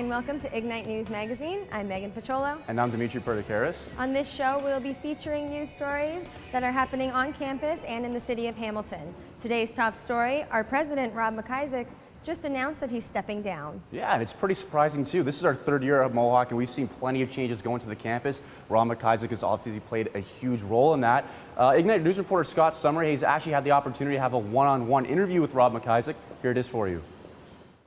and welcome to Ignite News Magazine. I'm Megan Pacholo. And I'm Dimitri Pertikaris. On this show, we'll be featuring news stories that are happening on campus and in the city of Hamilton. Today's top story, our president, Rob McIsaac, just announced that he's stepping down. Yeah, and it's pretty surprising too. This is our third year at Mohawk, and we've seen plenty of changes going to the campus. Rob McIsaac has obviously played a huge role in that. Ignite News reporter Scott Summery has actually had the opportunity to have a one-on-one interview with Rob McIsaac. Here it is for you.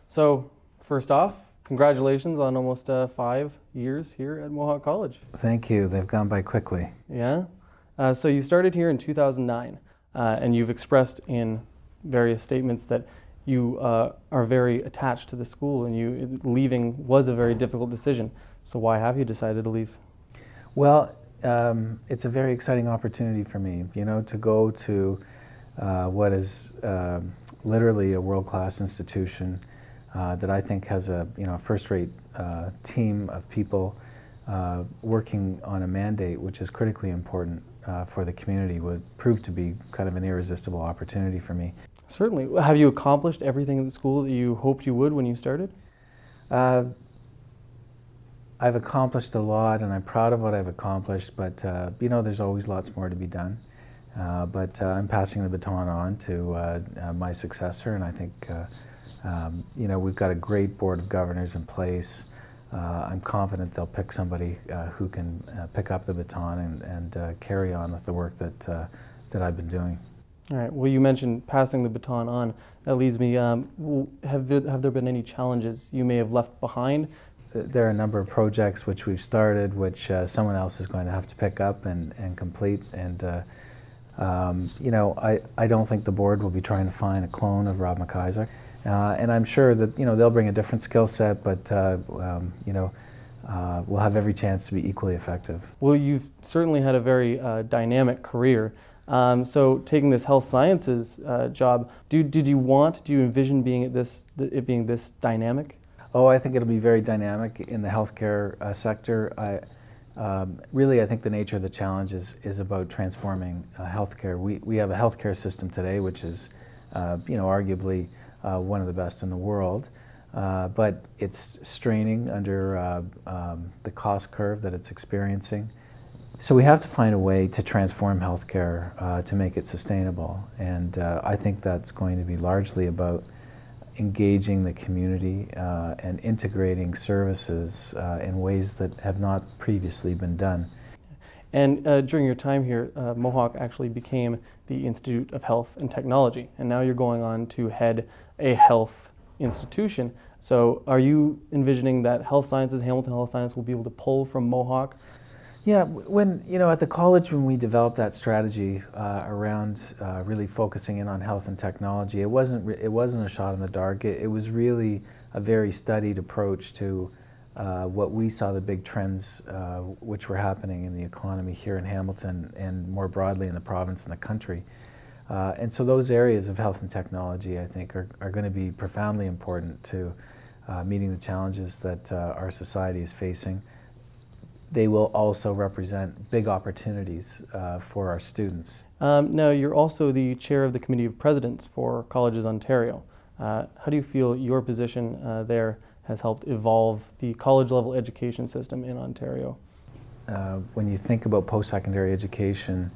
So, first off, congratulations on almost 5 years here at Mohawk College. Thank you. They've gone by quickly. Yeah. So you started here in 2009, and you've expressed in various statements that you are very attached to the school, and leaving was a very difficult decision. So why have you decided to leave? Well, it's a very exciting opportunity for me, to go to what is literally a world-class institution that I think has a first-rate team of people working on a mandate which is critically important for the community. Would prove to be kind of an irresistible opportunity for me. Certainly. Have you accomplished everything at the school that you hoped you would when you started? I've accomplished a lot, and I'm proud of what I've accomplished, but there's always lots more to be done. But I'm passing the baton on to my successor, and I think we've got a great board of governors in place. I'm confident they'll pick somebody who can pick up the baton and carry on with the work that I've been doing. All right. Well, you mentioned passing the baton on. That leads me, have there been any challenges you may have left behind? There are a number of projects which we've started, which someone else is going to have to pick up and complete. And I don't think the board will be trying to find a clone of Rob McIsaac. And I'm sure that they'll bring a different skill set, but we'll have every chance to be equally effective. Well, you've certainly had a very dynamic career. So taking this health sciences job, do you envision it being this dynamic? Oh, I think it'll be very dynamic in the healthcare sector. I think the nature of the challenge is about transforming healthcare. We have a healthcare system today which is, arguably one of the best in the world, but it's straining under the cost curve that it's experiencing. So we have to find a way to transform healthcare to make it sustainable, and I think that's going to be largely about engaging the community and integrating services in ways that have not previously been done. And during your time here, Mohawk actually became the Institute of Health and Technology, and now you're going on to head a health institution. So are you envisioning that health sciences, Hamilton Health Science, will be able to pull from Mohawk? Yeah, when at the college, when we developed that strategy around really focusing in on health and technology, it wasn't a shot in the dark. It was really a very studied approach to what we saw the big trends which were happening in the economy here in Hamilton and more broadly in the province and the country. And so those areas of health and technology, I think, are going to be profoundly important to meeting the challenges that our society is facing. They will also represent big opportunities for our students. Now, you're also the chair of the Committee of Presidents for Colleges Ontario. How do you feel your position there has helped evolve the college-level education system in Ontario? When you think about post-secondary education,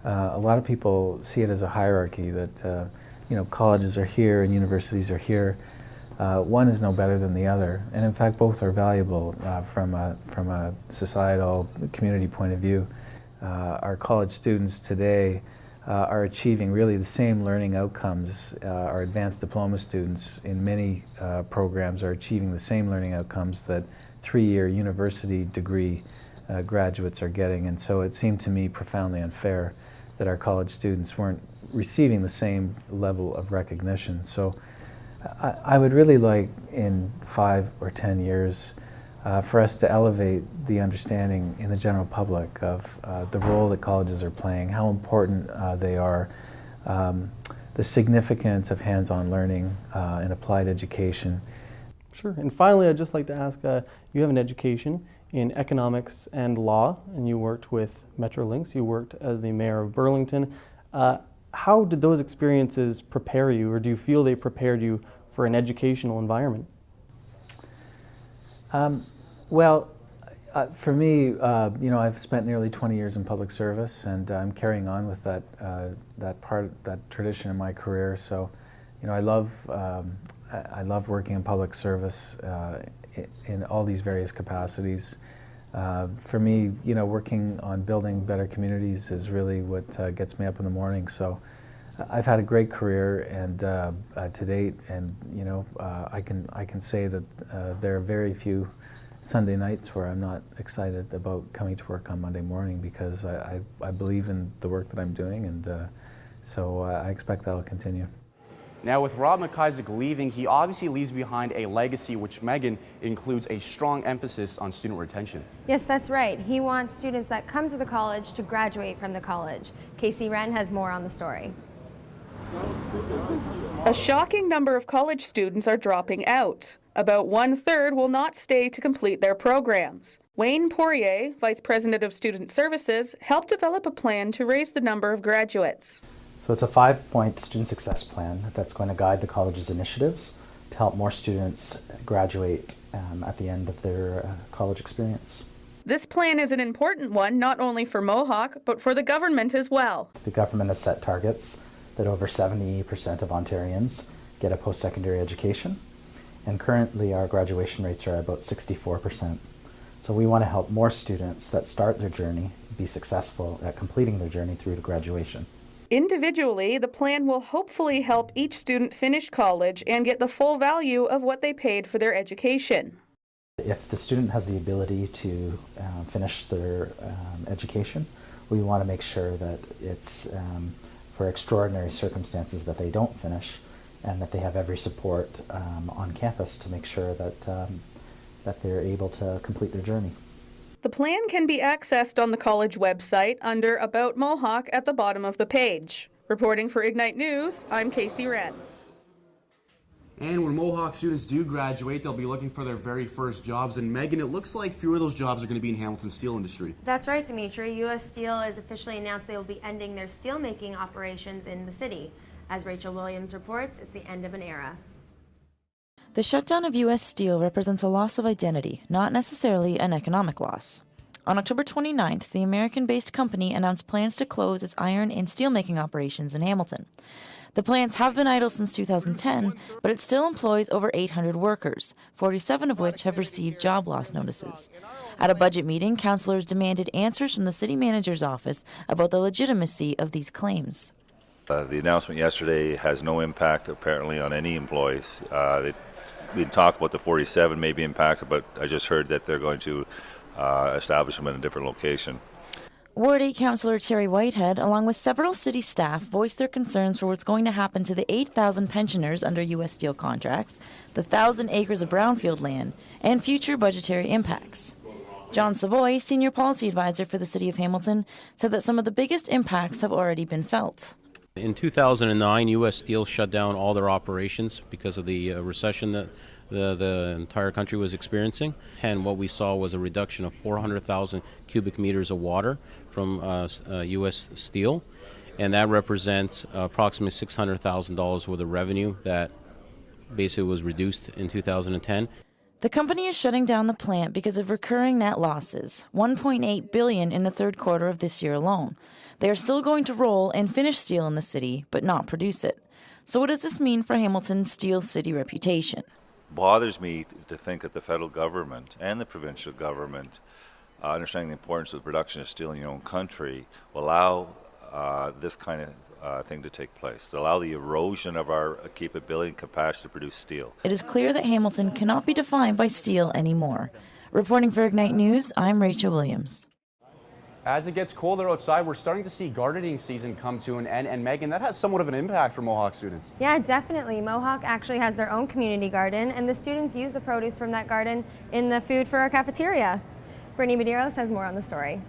a lot of people see it as a hierarchy that colleges are here and universities are here. One is no better than the other, and in fact both are valuable from a societal community point of view. Our college students today are achieving really the same learning outcomes. Our advanced diploma students in many programs are achieving the same learning outcomes that 3-year university degree graduates are getting, and so it seemed to me profoundly unfair that our college students weren't receiving the same level of recognition. So I would really like in 5 or 10 years for us to elevate the understanding in the general public of the role that colleges are playing, how important they are, the significance of hands-on learning and applied education. Sure. And finally, I'd just like to ask, you have an education in economics and law, and you worked with Metrolinx, you worked as the mayor of Burlington. How did those experiences prepare you, or do you feel they prepared you for an educational environment? Well, for me, I've spent nearly 20 years in public service, and I'm carrying on with that tradition in my career. So, I love working in public service in all these various capacities. For me, working on building better communities is really what gets me up in the morning. So, I've had a great career and to date, and I can say that there are very few Sunday nights where I'm not excited about coming to work on Monday morning, because I believe in the work that I'm doing, and so I expect that'll continue. Now, with Rob McIsaac leaving, he obviously leaves behind a legacy which, Megan, includes a strong emphasis on student retention. Yes, that's right. He wants students that come to the college to graduate from the college. Casey Wren has more on the story. A shocking number of college students are dropping out. About 1/3 will not stay to complete their programs. Wayne Poirier, Vice President of Student Services, helped develop a plan to raise the number of graduates. So it's a 5-point student success plan that's going to guide the college's initiatives to help more students graduate at the end of their college experience. This plan is an important one not only for Mohawk, but for the government as well. The government has set targets that over 70% of Ontarians get a post-secondary education, and currently our graduation rates are about 64%. So we want to help more students that start their journey be successful at completing their journey through to graduation. Individually, the plan will hopefully help each student finish college and get the full value of what they paid for their education. If the student has the ability to finish their education, we want to make sure that it's for extraordinary circumstances that they don't finish, and that they have every support on campus to make sure that, that they're able to complete their journey. The plan can be accessed on the college website under About Mohawk at the bottom of the page. Reporting for Ignite News, I'm Casey Wren. And when Mohawk students do graduate, they'll be looking for their very first jobs. And Megan, it looks like few of those jobs are going to be in Hamilton's steel industry. That's right, Dimitri. U.S. Steel has officially announced they will be ending their steelmaking operations in the city. As Rachel Williams reports, it's the end of an era. The shutdown of U.S. Steel represents a loss of identity, not necessarily an economic loss. On October 29th, the American-based company announced plans to close its iron and steelmaking operations in Hamilton. The plants have been idle since 2010, but it still employs over 800 workers, 47 of which have received job loss notices. At a budget meeting, councillors demanded answers from the city manager's office about the legitimacy of these claims. The announcement yesterday has no impact, apparently, on any employees. We talked about the 47 may be impacted, but I just heard that they're going to establish them in a different location. Ward 8 Councillor Terry Whitehead, along with several city staff, voiced their concerns for what's going to happen to the 8,000 pensioners under U.S. Steel contracts, the 1,000 acres of brownfield land, and future budgetary impacts. John Savoy, Senior Policy Advisor for the City of Hamilton, said that some of the biggest impacts have already been felt. In 2009, U.S. Steel shut down all their operations because of the recession that the entire country was experiencing. And what we saw was a reduction of 400,000 cubic meters of water from U.S. Steel. And that represents approximately $600,000 worth of revenue that basically was reduced in 2010. The company is shutting down the plant because of recurring net losses, $1.8 billion in the third quarter of this year alone. They are still going to roll and finish steel in the city, but not produce it. So what does this mean for Hamilton's steel city reputation? Bothers me to think that the federal government and the provincial government, understanding the importance of the production of steel in your own country, will allow this kind of thing to take place, to allow the erosion of our capability and capacity to produce steel. It is clear that Hamilton cannot be defined by steel anymore. Reporting for Ignite News, I'm Rachel Williams. As it gets colder outside, we're starting to see gardening season come to an end. And Megan, that has somewhat of an impact for Mohawk students. Yeah, definitely. Mohawk actually has their own community garden, and the students use the produce from that garden in the food for our cafeteria. Brittany Medeiros has more on the story.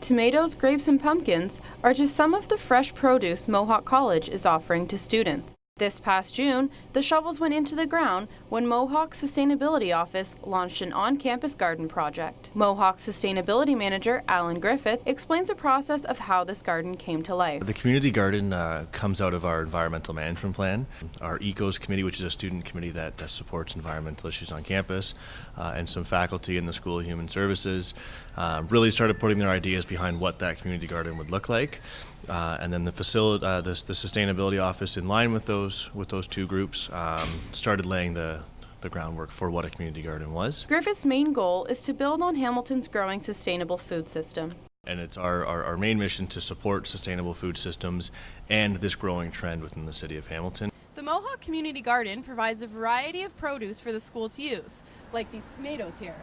Tomatoes, grapes, and pumpkins are just some of the fresh produce Mohawk College is offering to students. This past June, the shovels went into the ground when Mohawk's Sustainability Office launched an on-campus garden project. Mohawk's Sustainability Manager, Alan Griffith, explains the process of how this garden came to life. The community garden comes out of our environmental management plan. Our ECOS committee, which is a student committee that supports environmental issues on campus, and some faculty in the School of Human Services really started putting their ideas behind what that community garden would look like. And then the sustainability office, in line with those two groups, started laying the groundwork for what a community garden was. Griffith's main goal is to build on Hamilton's growing sustainable food system. And it's our main mission to support sustainable food systems and this growing trend within the city of Hamilton. The Mohawk Community Garden provides a variety of produce for the school to use, like these tomatoes here.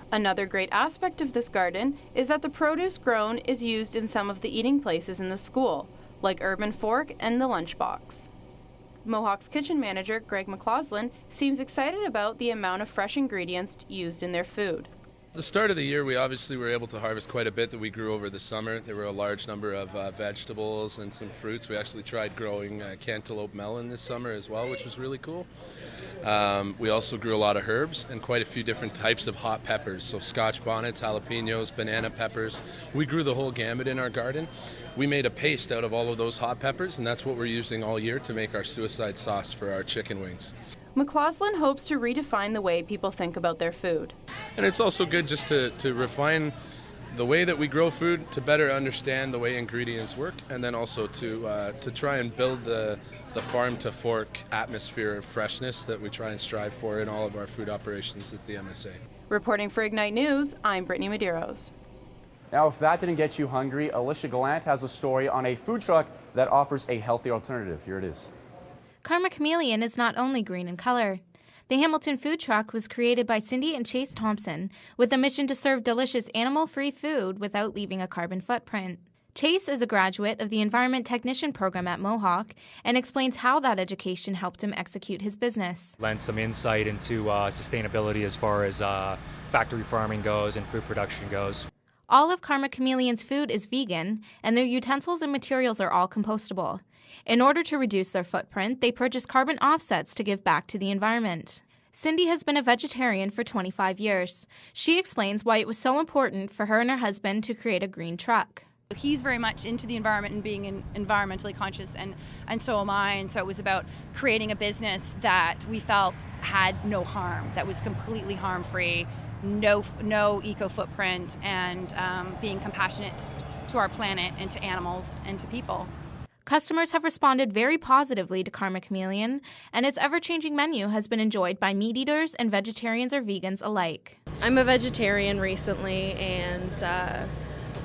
Another great aspect of this garden is that the produce grown is used in some of the eating places in the school, like Urban Fork and the Lunchbox. Mohawk's kitchen manager, Greg McLaughlin, seems excited about the amount of fresh ingredients used in their food. At the start of the year, we obviously were able to harvest quite a bit that we grew over the summer. There were a large number of vegetables and some fruits. We actually tried growing cantaloupe melon this summer as well, which was really cool. We also grew a lot of herbs and quite a few different types of hot peppers, so scotch bonnets, jalapenos, banana peppers. We grew the whole gamut in our garden. We made a paste out of all of those hot peppers, and that's what we're using all year to make our suicide sauce for our chicken wings. McLaughlin hopes to redefine the way people think about their food. And it's also good just to refine the way that we grow food, to better understand the way ingredients work, and then also to try and build the farm to fork atmosphere of freshness that we try and strive for in all of our food operations at the MSA. Reporting for Ignite News, I'm Brittany Medeiros. Now, if that didn't get you hungry, Alicia Gallant has a story on a food truck that offers a healthier alternative. Here it is. Karma Chameleon is not only green in color. The Hamilton food truck was created by Cindy and Chase Thompson with a mission to serve delicious animal-free food without leaving a carbon footprint. Chase is a graduate of the Environment Technician program at Mohawk and explains how that education helped him execute his business. Lend some insight into sustainability as far as factory farming goes and food production goes. All of Karma Chameleon's food is vegan, and their utensils and materials are all compostable. In order to reduce their footprint, they purchase carbon offsets to give back to the environment. Cindy has been a vegetarian for 25 years. She explains why it was so important for her and her husband to create a green truck. He's very much into the environment and being environmentally conscious, and so am I. And so it was about creating a business that we felt had no harm, that was completely harm-free, no eco footprint, and being compassionate to our planet and to animals and to people. Customers have responded very positively to Karma Chameleon, and its ever-changing menu has been enjoyed by meat eaters and vegetarians or vegans alike. I'm a vegetarian recently, and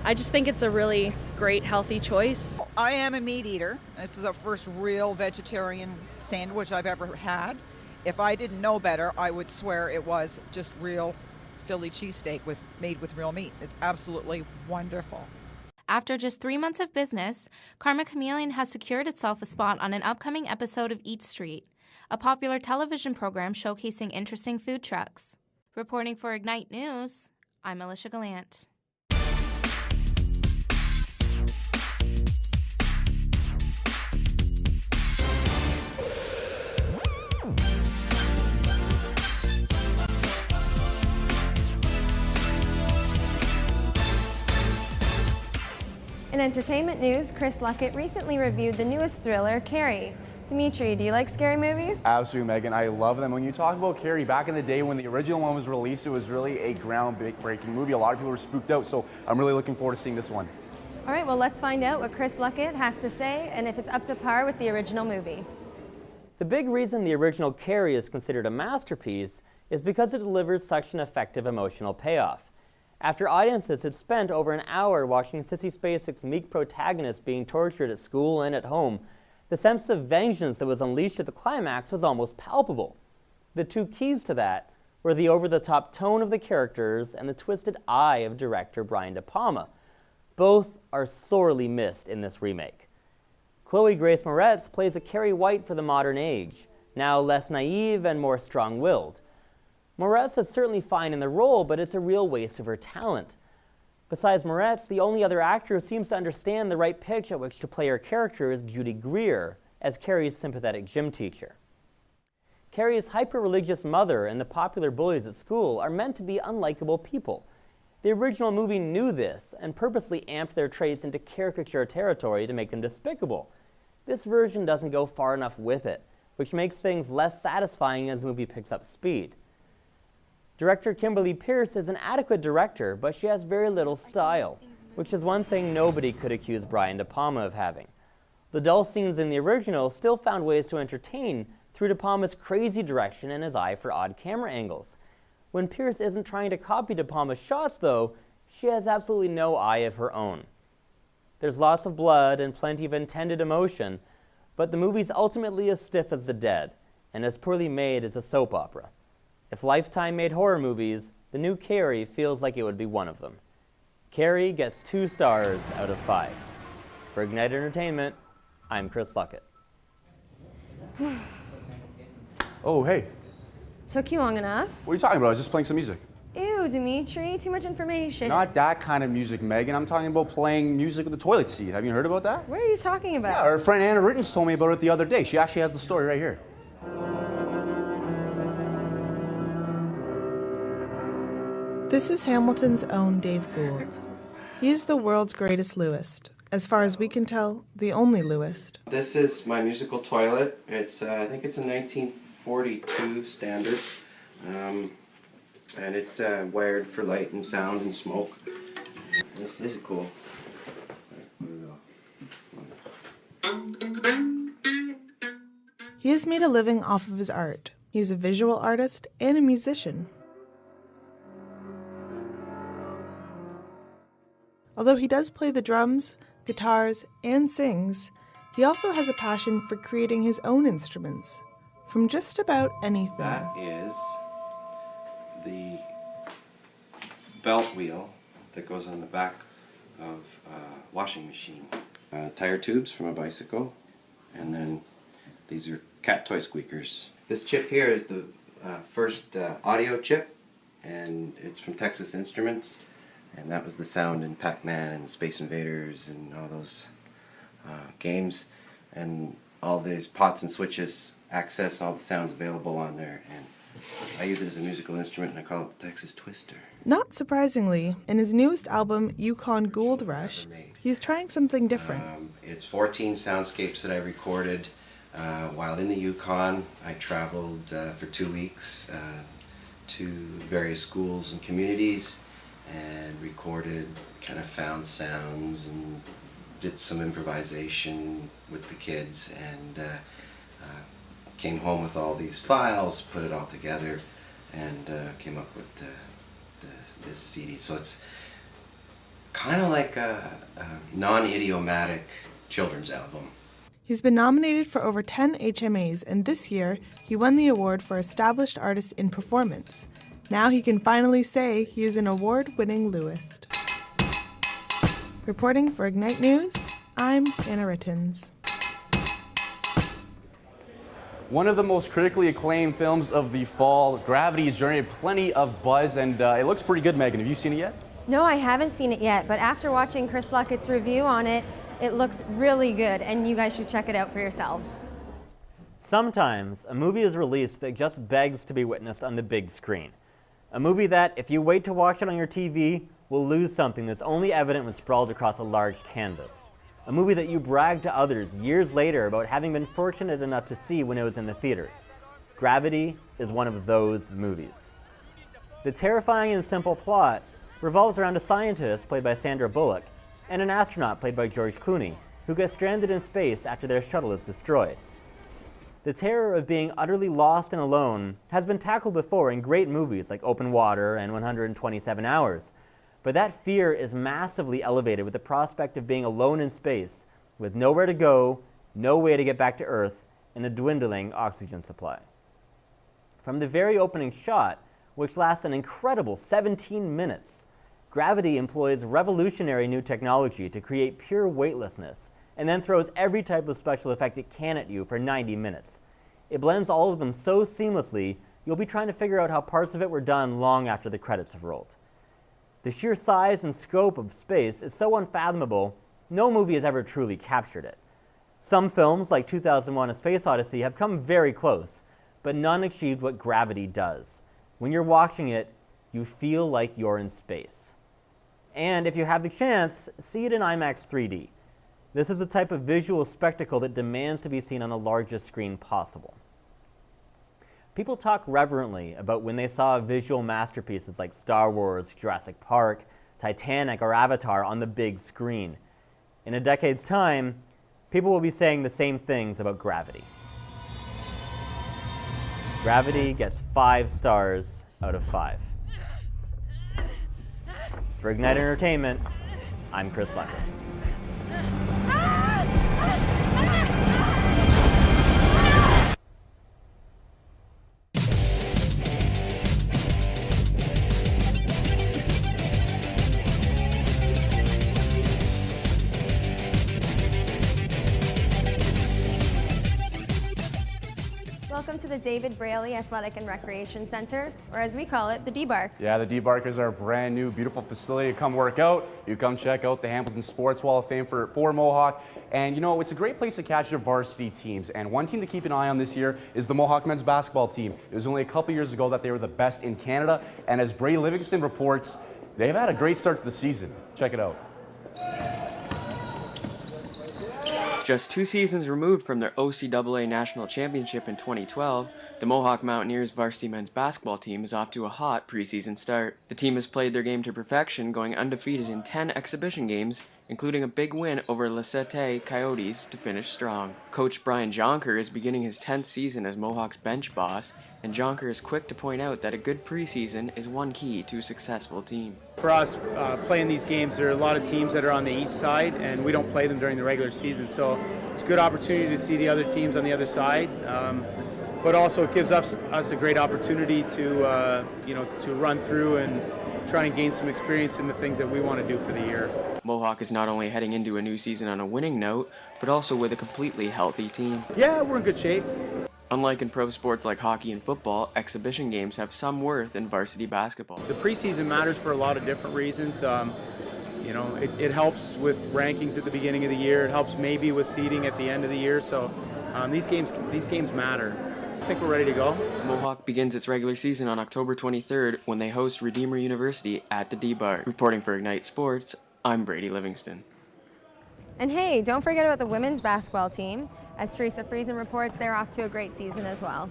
I just think it's a really great, healthy choice. I am a meat eater. This is the first real vegetarian sandwich I've ever had. If I didn't know better, I would swear it was just real Philly cheesesteak made with real meat. It's absolutely wonderful. After just 3 months of business, Karma Chameleon has secured itself a spot on an upcoming episode of Eat Street, a popular television program showcasing interesting food trucks. Reporting for Ignite News, I'm Alicia Gallant. In entertainment news, Chris Luckett recently reviewed the newest thriller, Carrie. Dimitri, do you like scary movies? Absolutely, Megan. I love them. When you talk about Carrie, back in the day when the original one was released, it was really a groundbreaking movie. A lot of people were spooked out, so I'm really looking forward to seeing this one. All right, well, let's find out what Chris Luckett has to say and if it's up to par with the original movie. The big reason the original Carrie is considered a masterpiece is because it delivers such an effective emotional payoff. After audiences had spent over an hour watching Sissy Spacek's meek protagonist being tortured at school and at home, the sense of vengeance that was unleashed at the climax was almost palpable. The two keys to that were the over-the-top tone of the characters and the twisted eye of director Brian De Palma. Both are sorely missed in this remake. Chloe Grace Moretz plays a Carrie White for the modern age, now less naive and more strong-willed. Moretz is certainly fine in the role, but it's a real waste of her talent. Besides Moretz, the only other actor who seems to understand the right pitch at which to play her character is Judy Greer, as Carrie's sympathetic gym teacher. Carrie's hyper-religious mother and the popular bullies at school are meant to be unlikable people. The original movie knew this and purposely amped their traits into caricature territory to make them despicable. This version doesn't go far enough with it, which makes things less satisfying as the movie picks up speed. Director Kimberly Peirce is an adequate director, but she has very little style, which is one thing nobody could accuse Brian De Palma of having. The dull scenes in the original still found ways to entertain through De Palma's crazy direction and his eye for odd camera angles. When Peirce isn't trying to copy De Palma's shots, though, she has absolutely no eye of her own. There's lots of blood and plenty of intended emotion, but the movie's ultimately as stiff as the dead, and as poorly made as a soap opera. If Lifetime made horror movies, the new Carrie feels like it would be one of them. Carrie gets 2 stars out of 5. For Ignite Entertainment, I'm Chris Luckett. Oh, hey. Took you long enough. What are you talking about? I was just playing some music. Ew, Dimitri, too much information. Not that kind of music, Megan. I'm talking about playing music with the toilet seat. Have you heard about that? What are you talking about? Yeah, our friend Anna Rittens told me about it the other day. She actually has the story right here. This is Hamilton's own Dave Gould. He is the world's greatest Lewist. As far as we can tell, the only Lewist. This is my musical toilet. It's I think it's a 1942 standard, and it's wired for light and sound and smoke. This is cool. He has made a living off of his art. He is a visual artist and a musician. Although he does play the drums, guitars, and sings, he also has a passion for creating his own instruments, from just about anything. That is the belt wheel that goes on the back of a washing machine. Tire tubes from a bicycle, and then these are cat toy squeakers. This chip here is the first audio chip, and it's from Texas Instruments. And that was the sound in Pac-Man and Space Invaders and all those games. And all these pots and switches access all the sounds available on there. And I use it as a musical instrument, and I call it the Texas Twister. Not surprisingly, in his newest album, Yukon Gold Rush, he's trying something different. It's 14 soundscapes that I recorded while in the Yukon. I traveled for 2 weeks to various schools and communities, and recorded kind of found sounds and did some improvisation with the kids, and came home with all these files, put it all together, and came up with this CD. So it's kind of like a non-idiomatic children's album. He's been nominated for over 10 HMAs, and this year he won the award for Established Artist in Performance. Now he can finally say he is an award-winning Lewist. Reporting for Ignite News, I'm Anna Rittens. One of the most critically acclaimed films of the fall, Gravity, has generated plenty of buzz, and it looks pretty good, Megan. Have you seen it yet? No, I haven't seen it yet, but after watching Chris Luckett's review on it, it looks really good, and you guys should check it out for yourselves. Sometimes a movie is released that just begs to be witnessed on the big screen. A movie that, if you wait to watch it on your TV, will lose something that's only evident when sprawled across a large canvas. A movie that you brag to others years later about having been fortunate enough to see when it was in the theaters. Gravity is one of those movies. The terrifying and simple plot revolves around a scientist, played by Sandra Bullock, and an astronaut, played by George Clooney, who gets stranded in space after their shuttle is destroyed. The terror of being utterly lost and alone has been tackled before in great movies like Open Water and 127 Hours, but that fear is massively elevated with the prospect of being alone in space, with nowhere to go, no way to get back to Earth, and a dwindling oxygen supply. From the very opening shot, which lasts an incredible 17 minutes, Gravity employs revolutionary new technology to create pure weightlessness, and then throws every type of special effect it can at you for 90 minutes. It blends all of them so seamlessly, you'll be trying to figure out how parts of it were done long after the credits have rolled. The sheer size and scope of space is so unfathomable, no movie has ever truly captured it. Some films, like 2001: A Space Odyssey, have come very close, but none achieved what Gravity does. When you're watching it, you feel like you're in space. And if you have the chance, see it in IMAX 3D. This is the type of visual spectacle that demands to be seen on the largest screen possible. People talk reverently about when they saw visual masterpieces like Star Wars, Jurassic Park, Titanic, or Avatar on the big screen. In a decade's time, people will be saying the same things about Gravity. Gravity gets 5 stars out of 5. For Ignite Entertainment, I'm Chris Lecker. Welcome to the David Braley Athletic and Recreation Center, or as we call it, the D-Bark. Yeah, the D-Bark is our brand new, beautiful facility to come work out. You come check out the Hamilton Sports Wall of Fame for Mohawk. And you know, it's a great place to catch your varsity teams. And one team to keep an eye on this year is the Mohawk men's basketball team. It was only a couple years ago that they were the best in Canada. And as Brady Livingston reports, they've had a great start to the season. Check it out. Just 2 seasons removed from their OCAA National Championship in 2012, the Mohawk Mountaineers varsity men's basketball team is off to a hot preseason start. The team has played their game to perfection, going undefeated in 10 exhibition games, including a big win over Lesete Coyotes to finish strong. Coach Brian Jonker is beginning his 10th season as Mohawk's bench boss, and Jonker is quick to point out that a good preseason is one key to a successful team. For us, playing these games, there are a lot of teams that are on the east side, and we don't play them during the regular season, so it's a good opportunity to see the other teams on the other side. But also it gives us a great opportunity to to run through and try and gain some experience in the things that we want to do for the year. Mohawk is not only heading into a new season on a winning note, but also with a completely healthy team. Yeah, we're in good shape. Unlike in pro sports like hockey and football, exhibition games have some worth in varsity basketball. The preseason matters for a lot of different reasons. It helps with rankings at the beginning of the year. It helps maybe with seeding at the end of the year. So these games matter. I think we're ready to go. Mohawk begins its regular season on October 23rd when they host Redeemer University at the D-Bar. Reporting for Ignite Sports, I'm Brady Livingston. And hey, don't forget about the women's basketball team. As Teresa Friesen reports, they're off to a great season as well.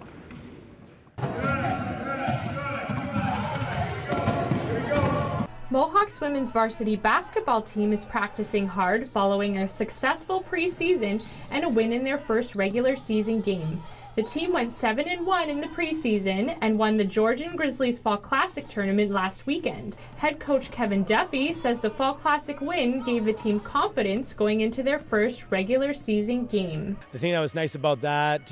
Mohawk's women's varsity basketball team is practicing hard following a successful preseason and a win in their first regular season game. The team went 7-1 in the preseason and won the Georgian Grizzlies Fall Classic tournament last weekend. Head coach Kevin Duffy says the Fall Classic win gave the team confidence going into their first regular season game. The thing that was nice about that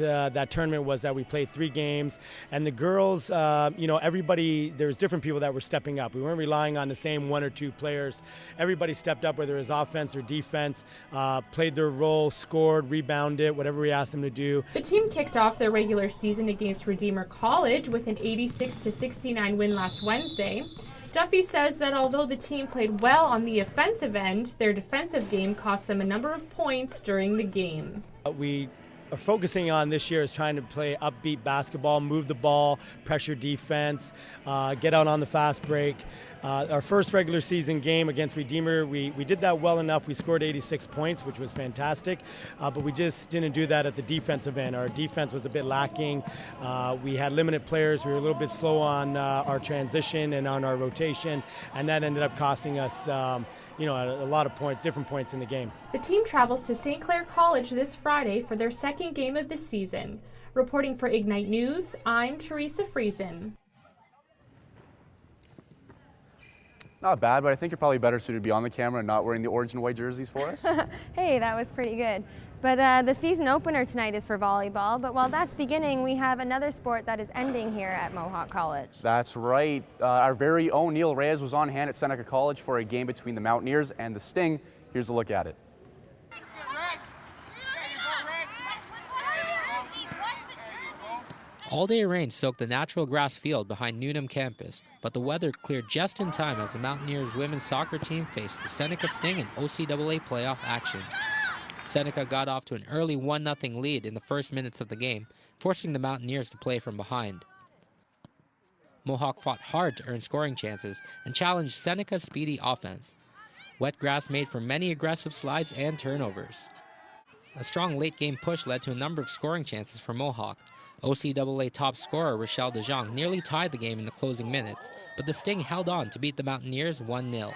tournament was that we played 3 games, and the girls, everybody, there was different people that were stepping up. We weren't relying on the same 1 or 2 players. Everybody stepped up, whether it was offense or defense, played their role, scored, rebounded, whatever we asked them to do. The team kicked off their regular season against Redeemer College with an 86-69 win last Wednesday. Duffy says that although the team played well on the offensive end, their defensive game cost them a number of points during the game. We are focusing on this year is trying to play upbeat basketball, move the ball, pressure defense, get out on the fast break. Our first regular season game against Redeemer, we did that well enough. We scored 86 points, which was fantastic, but we just didn't do that at the defensive end. Our defense was a bit lacking. We had limited players. We were a little bit slow on our transition and on our rotation, and that ended up costing us a lot of different points in the game. The team travels to St. Clair College this Friday for their second game of the season. Reporting for Ignite News, I'm Teresa Friesen. Not bad, but I think you're probably better suited to be on the camera and not wearing the orange and white jerseys for us. Hey, that was pretty good. But the season opener tonight is for volleyball, but while that's beginning, we have another sport that is ending here at Mohawk College. That's right. Our very own Neil Reyes was on hand at Seneca College for a game between the Mountaineers and the Sting. Here's a look at it. All-day rain soaked the natural grass field behind Newnham campus, but the weather cleared just in time as the Mountaineers women's soccer team faced the Seneca Sting in OCAA playoff action. Seneca got off to an early 1-0 lead in the first minutes of the game, forcing the Mountaineers to play from behind. Mohawk fought hard to earn scoring chances and challenged Seneca's speedy offense. Wet grass made for many aggressive slides and turnovers. A strong late-game push led to a number of scoring chances for Mohawk. OCAA top scorer Rochelle DeJong nearly tied the game in the closing minutes, but the Sting held on to beat the Mountaineers 1-0.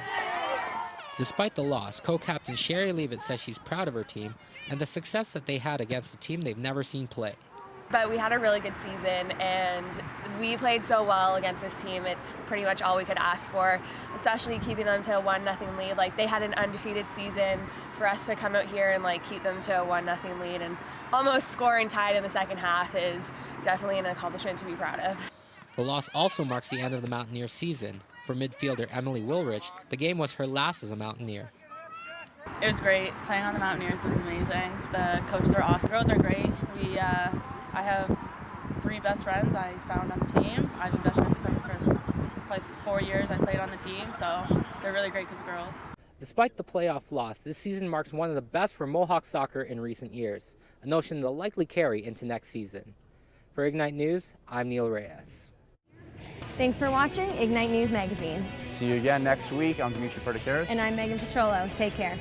Despite the loss, co-captain Sherry Leavitt says she's proud of her team and the success that they had against a team they've never seen play. But we had a really good season, and we played so well against this team. It's pretty much all we could ask for, especially keeping them to a 1-0 lead. Like, they had an undefeated season. For us to come out here and keep them to a 1-0 lead and almost scoring tied in the second half is definitely an accomplishment to be proud of. The loss also marks the end of the Mountaineers season. For midfielder Emily Wilrich, the game was her last as a Mountaineer. It was great. Playing on the Mountaineers was amazing. The coaches are awesome. Girls are great. I have 3 best friends I found on the team. I've been best friends with them for probably 4 years I played on the team, so they're a really great group of girls. Despite the playoff loss, this season marks one of the best for Mohawk soccer in recent years, a notion they'll likely carry into next season. For Ignite News, I'm Neil Reyes. Thanks for watching Ignite News Magazine. See you again next week. I'm Dimitri Perdicaris. And I'm Megan Petrolo. Take care.